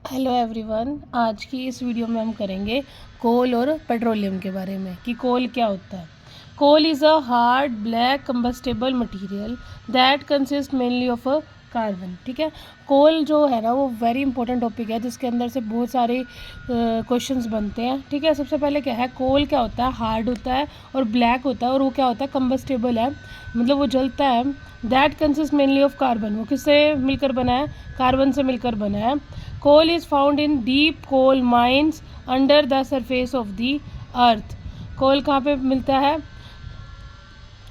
Hello everyone, आज की इस वीडियो में हम करेंगे कोल और पेट्रोलियम के बारे में कि कोल क्या होता है। Coal is a hard black combustible material that consist mainly of a carbon. ठीक है, कोल जो है ना वो वेरी इंपॉर्टेंट टॉपिक है जिसके अंदर से बहुत सारे क्वेश्चंस बनते हैं। ठीक है, सबसे पहले क्या है, कोल क्या होता है, हार्ड होता है और ब्लैक होता है, और वो क्या होता है, कंबस्टेबल है, मतलब वो जलता है। That consist mainly of carbon, वो किससे मिलकर बना है, कार्बन से मिलकर बना है। Coal is found in deep coal mines under the surface of the earth. Coal कहाँ पे मिलता है,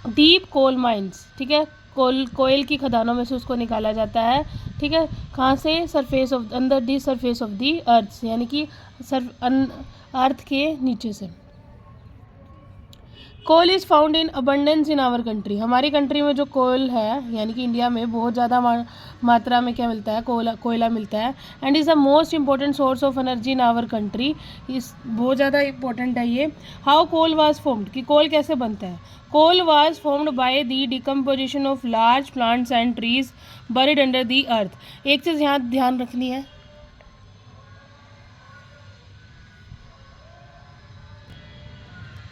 डीप कोल माइंस। ठीक है, कोयल की खदानों में से उसको निकाला जाता है। ठीक है, कहाँ से, सरफेस ऑफ, अंदर दी सरफेस ऑफ दी अर्थ, यानी कि अर्थ के नीचे से। Coal is found in abundance in our country, हमारी कंट्री में जो कोल है यानी कि इंडिया में बहुत ज़्यादा मात्रा में क्या मिलता है, कोयला मिलता है। And is the most important source of energy in our country, इस बहुत ज़्यादा इंपॉर्टेंट है ये। हाउ कोल वाज फॉर्म्ड, कि कोल कैसे बनता है। Coal was formed by the decomposition of large plants and trees buried under the earth. एक चीज़ यहाँ ध्यान रखनी है,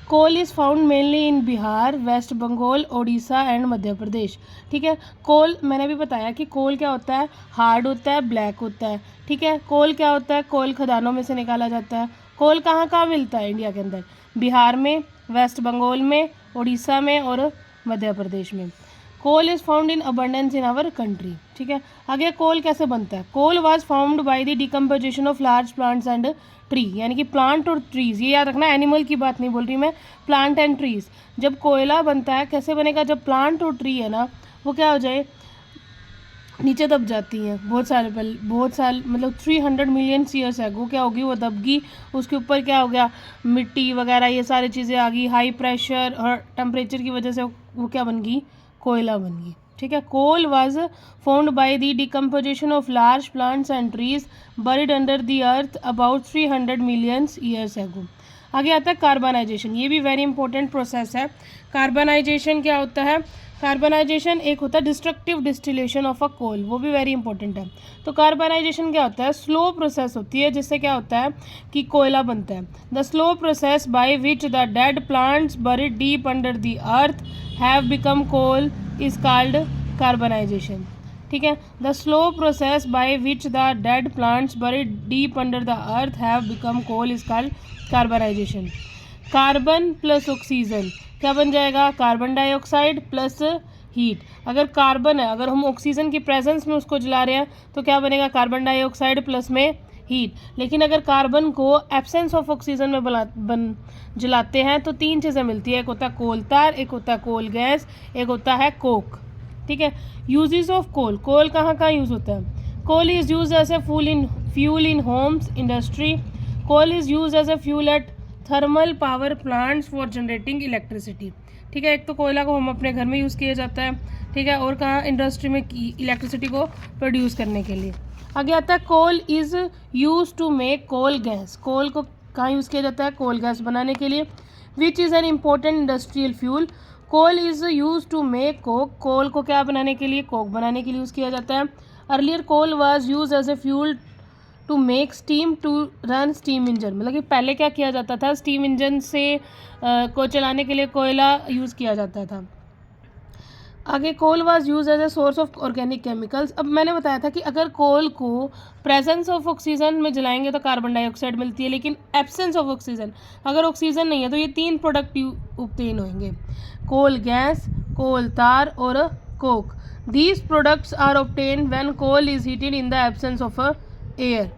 coal is found mainly in Bihar, West Bengal, Orissa and Madhya Pradesh. ठीक है, कोल मैंने भी बताया कि कोल क्या होता है, हार्ड होता है, ब्लैक होता है। ठीक है, कोल क्या होता है, कोल खदानों में से निकाला जाता है। कोल कहाँ कहाँ मिलता है इंडिया के अंदर, बिहार में, वेस्ट बंगाल में, उड़ीसा में और मध्य प्रदेश में। Coal is found in abundance in our country. ठीक है, आगे कोल कैसे बनता है। Coal was found by the decomposition of large plants and tree, यानी कि प्लांट और ट्रीज, ये याद रखना, एनिमल की बात नहीं बोल रही मैं, प्लांट एंड ट्रीज। जब कोयला बनता है कैसे बनेगा, जब प्लांट और ट्री है ना वो क्या हो जाए, नीचे दब जाती हैं। बहुत साल मतलब 300 मिलियन ईयर्स है, वो क्या होगी, वो दबगी, उसके ऊपर क्या हो गया, मिट्टी वगैरह ये सारी चीज़ें आ गई, हाई प्रेशर और टेम्परेचर की वजह से वो क्या बन गई, कोयला बन गई। ठीक है, coal was found by the decomposition of large plants and trees buried under the earth about 300 million years ago. आगे आता है कार्बनाइजेशन, ये भी वेरी इंपॉर्टेंट प्रोसेस है। कार्बनाइजेशन क्या होता है, कार्बनाइजेशन एक होता है destructive distillation of a coal, वो भी वेरी इंपॉर्टेंट है। तो कार्बनाइजेशन क्या होता है, स्लो प्रोसेस होती है जिससे क्या होता है कि कोयला बनता है। The slow process by which the dead plants buried deep under the earth have become coal is called carbonisation. ठीक है, the slow process by which the dead plants buried deep under the earth have become coal is called carbonisation. Carbon plus oxygen क्या बन जाएगा, carbon dioxide plus heat. अगर carbon है, अगर हम oxygen की प्रेजेंस में उसको जला रहे हैं तो क्या बनेगा, कार्बन डाइऑक्साइड प्लस में हीट। लेकिन अगर कार्बन को एब्सेंस ऑफ ऑक्सीजन में जलाते हैं तो तीन चीज़ें मिलती है, एक होता है कोल तार, एक होता है कोल गैस, एक होता है कोक। ठीक है, यूजेस ऑफ कोल, कोल कहाँ कहाँ यूज़ होता है। Coal is use as a fuel in homes industry. Coal is use as a fuel at thermal power plants for generating electricity. ठीक है, एक तो कोयला को हम अपने घर में यूज़ किया जाता है, ठीक है, और कहाँ, इंडस्ट्री में इलेक्ट्रिसिटी को प्रोड्यूस करने के लिए। आगे आता है coal is use to make coal gas, coal को कहाँ यूज़ किया जाता है, कोल गैस बनाने के लिए। Which is an important industrial fuel. Coal is use to make coke, coal को क्या बनाने के लिए, कोक बनाने के लिए यूज़ किया जाता है। Earlier coal was use as a fuel to make steam to run steam engine, मतलब कि पहले क्या किया जाता था, स्टीम इंजन से को चलाने के लिए कोयला यूज़ किया जाता था। आगे coal was use as a source of organic chemicals. अब मैंने बताया था कि अगर कोल को प्रेजेंस ऑफ ऑक्सीजन में जलाएंगे तो कार्बन डाइऑक्साइड मिलती है, लेकिन एब्सेंस ऑफ ऑक्सीजन, अगर ऑक्सीजन नहीं है तो ये तीन प्रोडक्ट ऑब्टेन होंगे, कोल गैस, कोल तार और coke. These products are obtain when coal is heated in the absence of air.